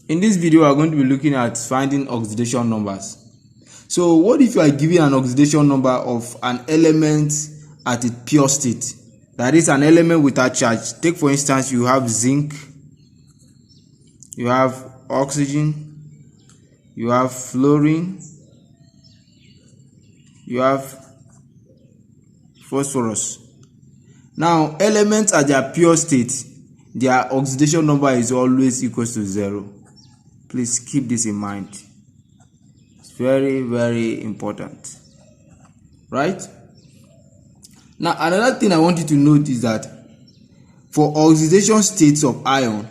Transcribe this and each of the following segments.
In this video, we are going to be looking at finding oxidation numbers. So what if you are given an oxidation number of an element at its pure state? That is an element without charge. Take for instance, you have zinc, you have oxygen, you have fluorine, you have phosphorus. Now, elements at their pure state, their oxidation number is always equal to 0. Please keep this in mind. It's very, very important. Right? Now, another thing I want you to note is that for oxidation states of ion,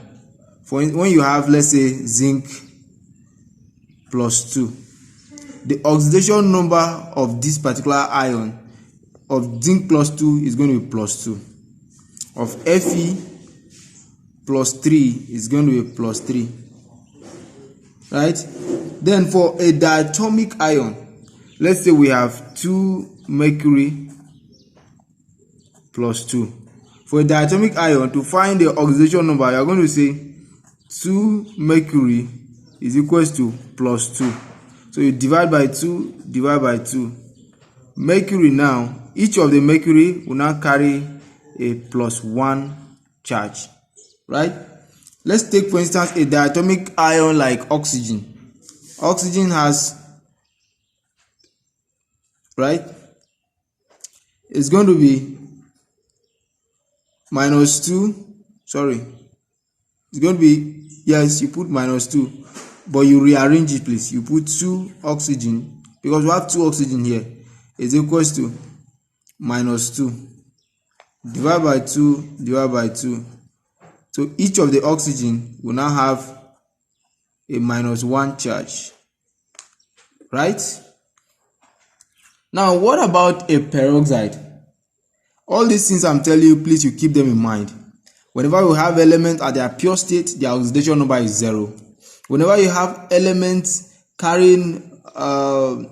for when you have, let's say, zinc plus 2, the oxidation number of this particular ion of zinc plus 2 is going to be plus 2. Of Fe plus 3 is going to be plus 3. Right? Then for a diatomic ion, let's say we have 2 mercury plus 2. For a diatomic ion, to find the oxidation number, you are going to say 2 mercury is equals to plus 2. So you divide by 2, divide by 2. Mercury now, each of the mercury will now carry a plus 1 charge. Right? Let's take for instance a diatomic ion like oxygen. Oxygen has, right, it's going to be minus 2, sorry, it's going to be, yes, you put minus 2, but you rearrange it please. You put 2 oxygen, because we have 2 oxygen here, is equals to minus 2, divide by 2, divide by 2. So each of the oxygen will now have a minus 1 charge. Right? Now, what about a peroxide? All these things I'm telling you, please you keep them in mind. Whenever you have elements at their pure state, their oxidation number is 0. Whenever you have elements carrying an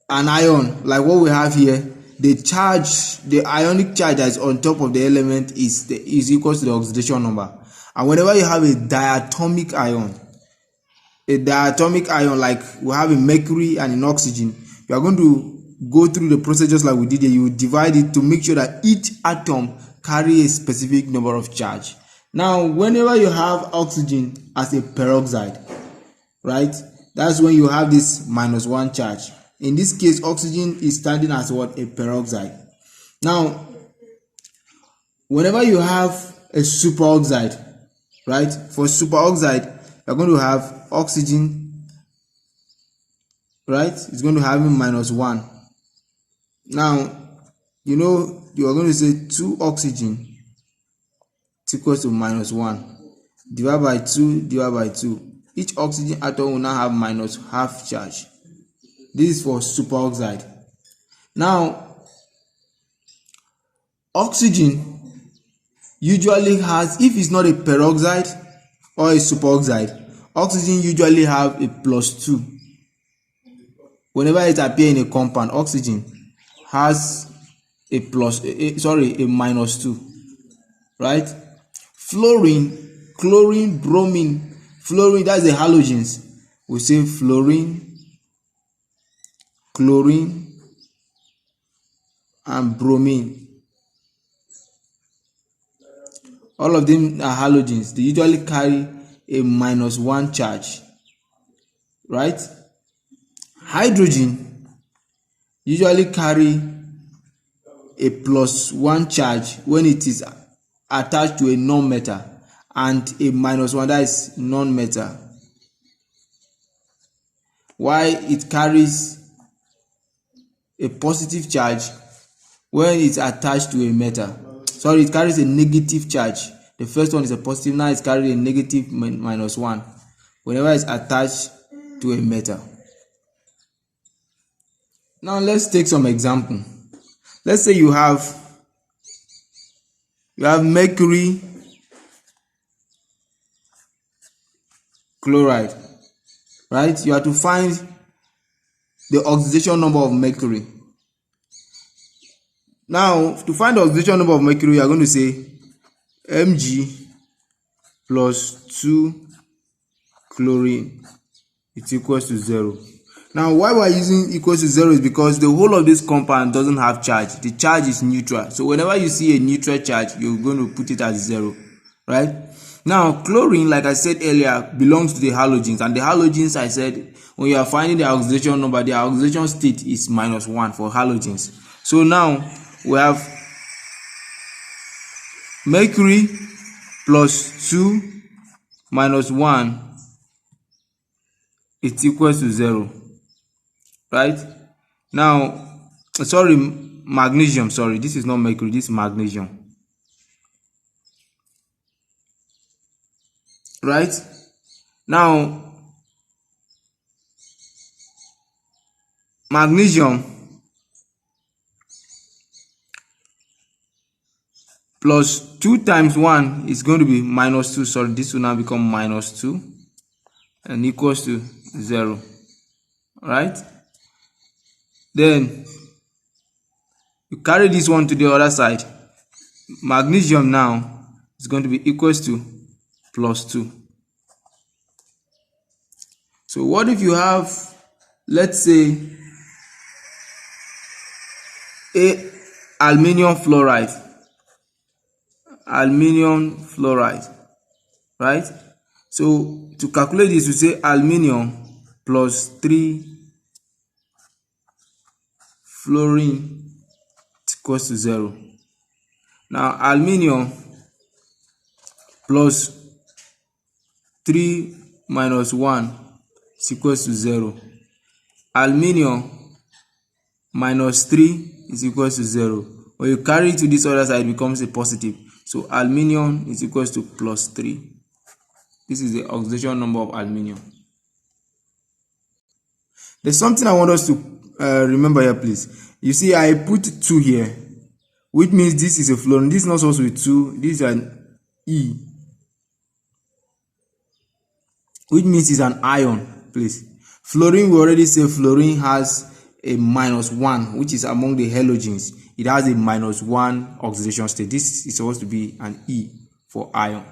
ion, like what we have here, the charge, the ionic charge that is on top of the element is equal to the oxidation number. And whenever you have a diatomic ion like we have in mercury and in oxygen, you are going to go through the process just like we did here. You divide it to make sure that each atom carry a specific number of charge. Now, whenever you have oxygen as a peroxide, right, that's when you have this minus 1 charge. In this case, oxygen is standing as what? A peroxide. Now, whenever you have a superoxide, right, for superoxide, you're going to have oxygen, right, it's going to have minus 1. Now, you know, you are going to say 2 oxygen is equal to minus 1. Divide by 2, divide by 2. Each oxygen atom will now have minus half charge. This is for superoxide. Now, oxygen usually has, if it's not a peroxide or a superoxide, oxygen usually have a plus 2. Whenever it appears in a compound, oxygen has a minus 2. Right? Fluorine, chlorine, bromine, fluorine, that's the halogens. We say fluorine, chlorine, and bromine. All of them are halogens. They usually carry a minus 1 charge. Right? Hydrogen usually carry a plus 1 charge when it is attached to a non-metal, and a minus 1, that is non-metal. Why it carries a positive charge when it's attached to a metal. Sorry, it carries a negative charge. The first one is a positive, now it's carrying a negative minus 1 whenever it's attached to a metal. Now let's take some example. Let's say you have mercury chloride, right? You have to find the oxidation number of mercury. Now, to find the oxidation number of mercury, you are going to say Mg plus 2 chlorine, it equals to 0. Now why we are using equals to 0 is because the whole of this compound doesn't have charge. The charge is neutral. So whenever you see a neutral charge, you're going to put it at 0, right? Now chlorine, like I said earlier, belongs to the halogens, and the halogens, I said, when you are finding the oxidation number, the oxidation state is -1 for halogens. So now we have mercury plus 2 minus 1, it equals to 0, right? Now, sorry, magnesium, sorry, this is not mercury, this is magnesium, right? Now, magnesium plus 2 times 1 is going to be -2. Sorry, this will now become -2 and equals to 0, right? Then you carry this one to the other side. Magnesium now is going to be equals to +2. So what if you have, let's say, a aluminium fluoride, right? So to calculate this, we say aluminium plus 3 fluorine equals to 0. Now aluminium plus 3 minus 1 is equals to 0. Aluminium minus 3 is equals to 0. When you carry it to this other side, it becomes a positive. So aluminium is equals to +3. This is the oxidation number of aluminium. There's something I want us to remember here, please. You see, I put 2 here, which means this is a fluorine. This is not supposed to be 2. This is an E, which means it's an ion, please. Fluorine, we already say fluorine has a -1, which is among the halogens. It has a -1 oxidation state. This is supposed to be an E for ion.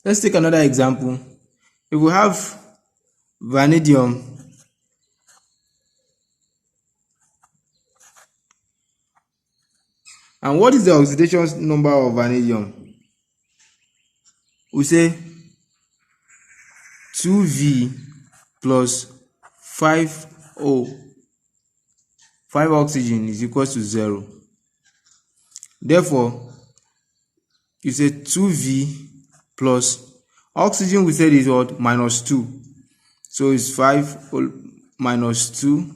Let's take another example. If we have vanadium and what is the oxidation number of vanadium? We say 2V plus 5O, 5 oxygen is equals to 0. Therefore, you say 2V plus oxygen, we said is what? -2. So it's 5 minus 2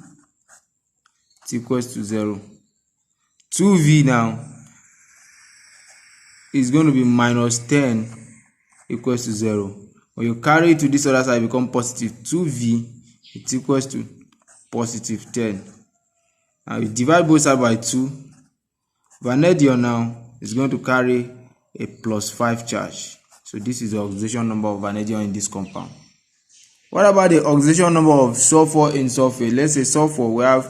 is equals to 0. 2V now is going to be -10 equals to 0. When you carry it to this other side, it becomes positive. 2V is equals to +10. Now you divide both sides by 2. Vanadium now is going to carry a +5 charge. So this is the oxidation number of vanadium in this compound. What about the oxidation number of sulfur in sulfate? Let's say sulfur, we have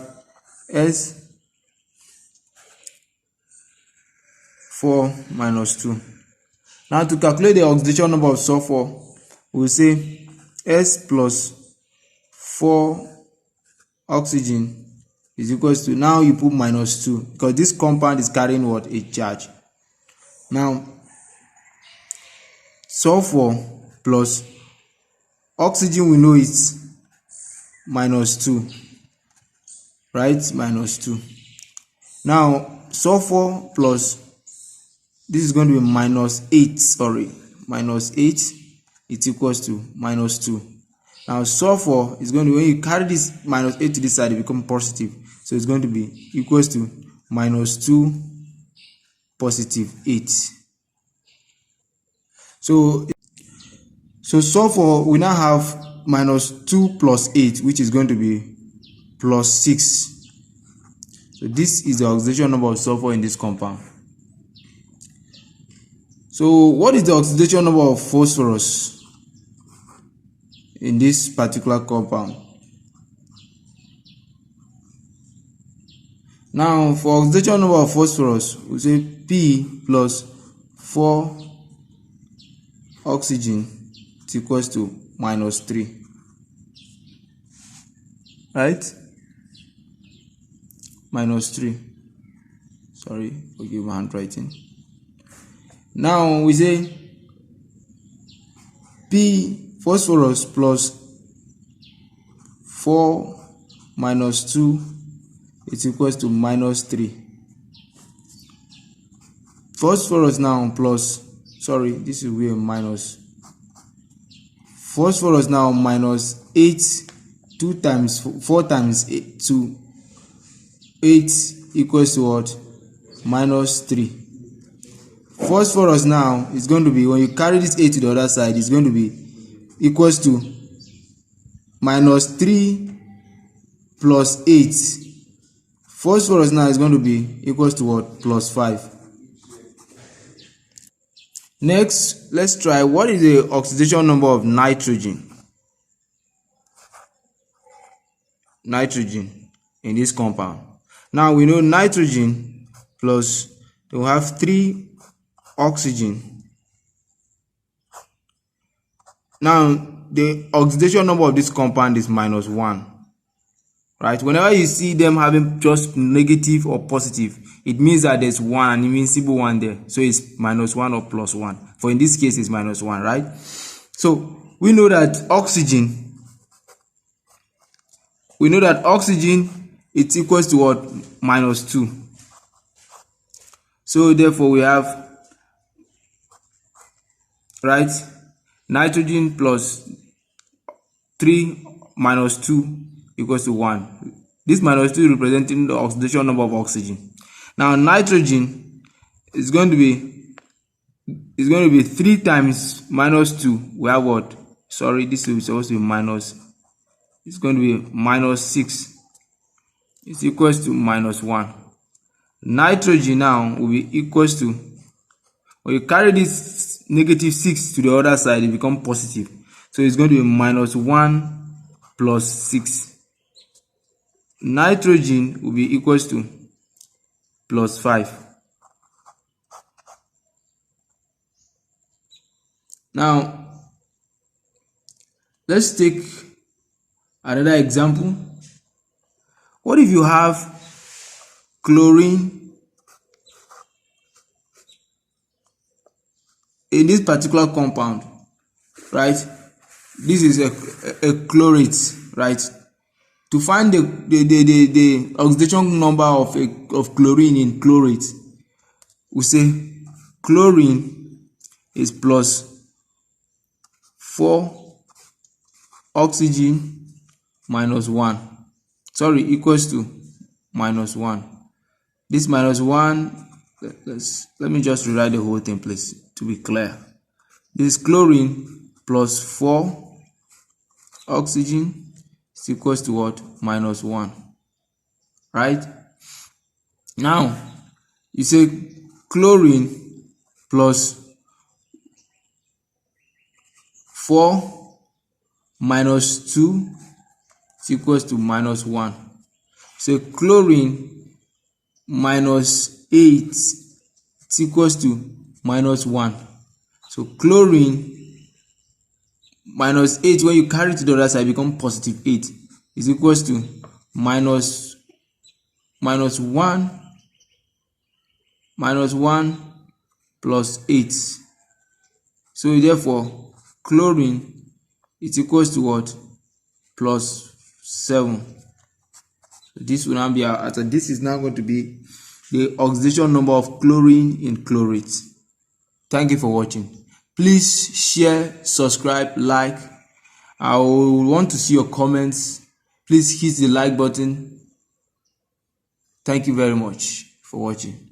S4 minus 2. Now to calculate the oxidation number of sulfur, we'll say S plus 4 oxygen is equals to, now you put -2 because this compound is carrying what? A charge. Now sulfur plus oxygen, we know it's -2, right? -2. Now sulfur plus, this is going to be -8, sorry, -8, it equals to -2. Now sulfur is going to, when you carry this -8 to this side, it becomes positive. So it's going to be equals to -2 +8. So sulfur, we now have -2 plus 8, which is going to be +6. So this is the oxidation number of sulfur in this compound. So what is the oxidation number of phosphorus in this particular compound? Now for oxidation number of phosphorus, we say P plus 4 oxygen is equals to minus 3. Right? Minus 3. Sorry, forgive my handwriting. Now we say P phosphorus plus 4 minus 2 is equals to minus 3. Phosphorus now plus, sorry, this is where minus. Phosphorus now minus 8, 2 times 4 times 8, 2, 8 equals to what? Minus 3. Phosphorus now is going to be, when you carry this 8 to the other side, it's going to be equals to minus 3 plus 8. Phosphorus now is going to be equals to what? Plus 5. Next, let's try what is the oxidation number of nitrogen. Nitrogen in this compound. Now we know nitrogen plus, we have 3 oxygen. Now the oxidation number of this compound is minus 1. Right? Whenever you see them having just negative or positive, it means that there's an invincible one there. So it's minus 1 or plus 1. For in this case, it's minus 1, right? So we know that oxygen it's equals to what? Minus 2. So therefore we have, right, nitrogen plus 3 minus 2 equals to 1. This minus 2 representing the oxidation number of oxygen. Now nitrogen is going to be 3 times minus 2. We have what? Sorry, this is supposed to be minus. It's going to be minus 6. It's equals to minus 1. Nitrogen now will be equals to, when you carry this negative 6 to the other side, it becomes positive. So it's going to be minus 1 plus 6. Nitrogen will be equals to plus 5. Now, let's take another example. What if you have chlorine in this particular compound, right? This is a chlorate, right? To find the oxidation number of chlorine in chlorate, we say chlorine is plus 4 oxygen minus 1. Sorry, equals to minus 1. This minus 1, let me just rewrite the whole thing, please, to be clear. This chlorine plus 4 oxygen is equals to what? Minus 1. Right? Now, you say chlorine plus 4 minus 2 is equals to minus 1. So chlorine minus 8 is equals to minus 1. So chlorine minus 8, when you carry it to the other side, become positive 8, is equals to minus 1 plus 8. So therefore chlorine is equals to what? Plus 7. So this will now be this is now going to be the oxidation number of chlorine in chlorate. Thank you for watching. Please share, subscribe, like. I will want to see your comments. Please hit the like button. Thank you very much for watching.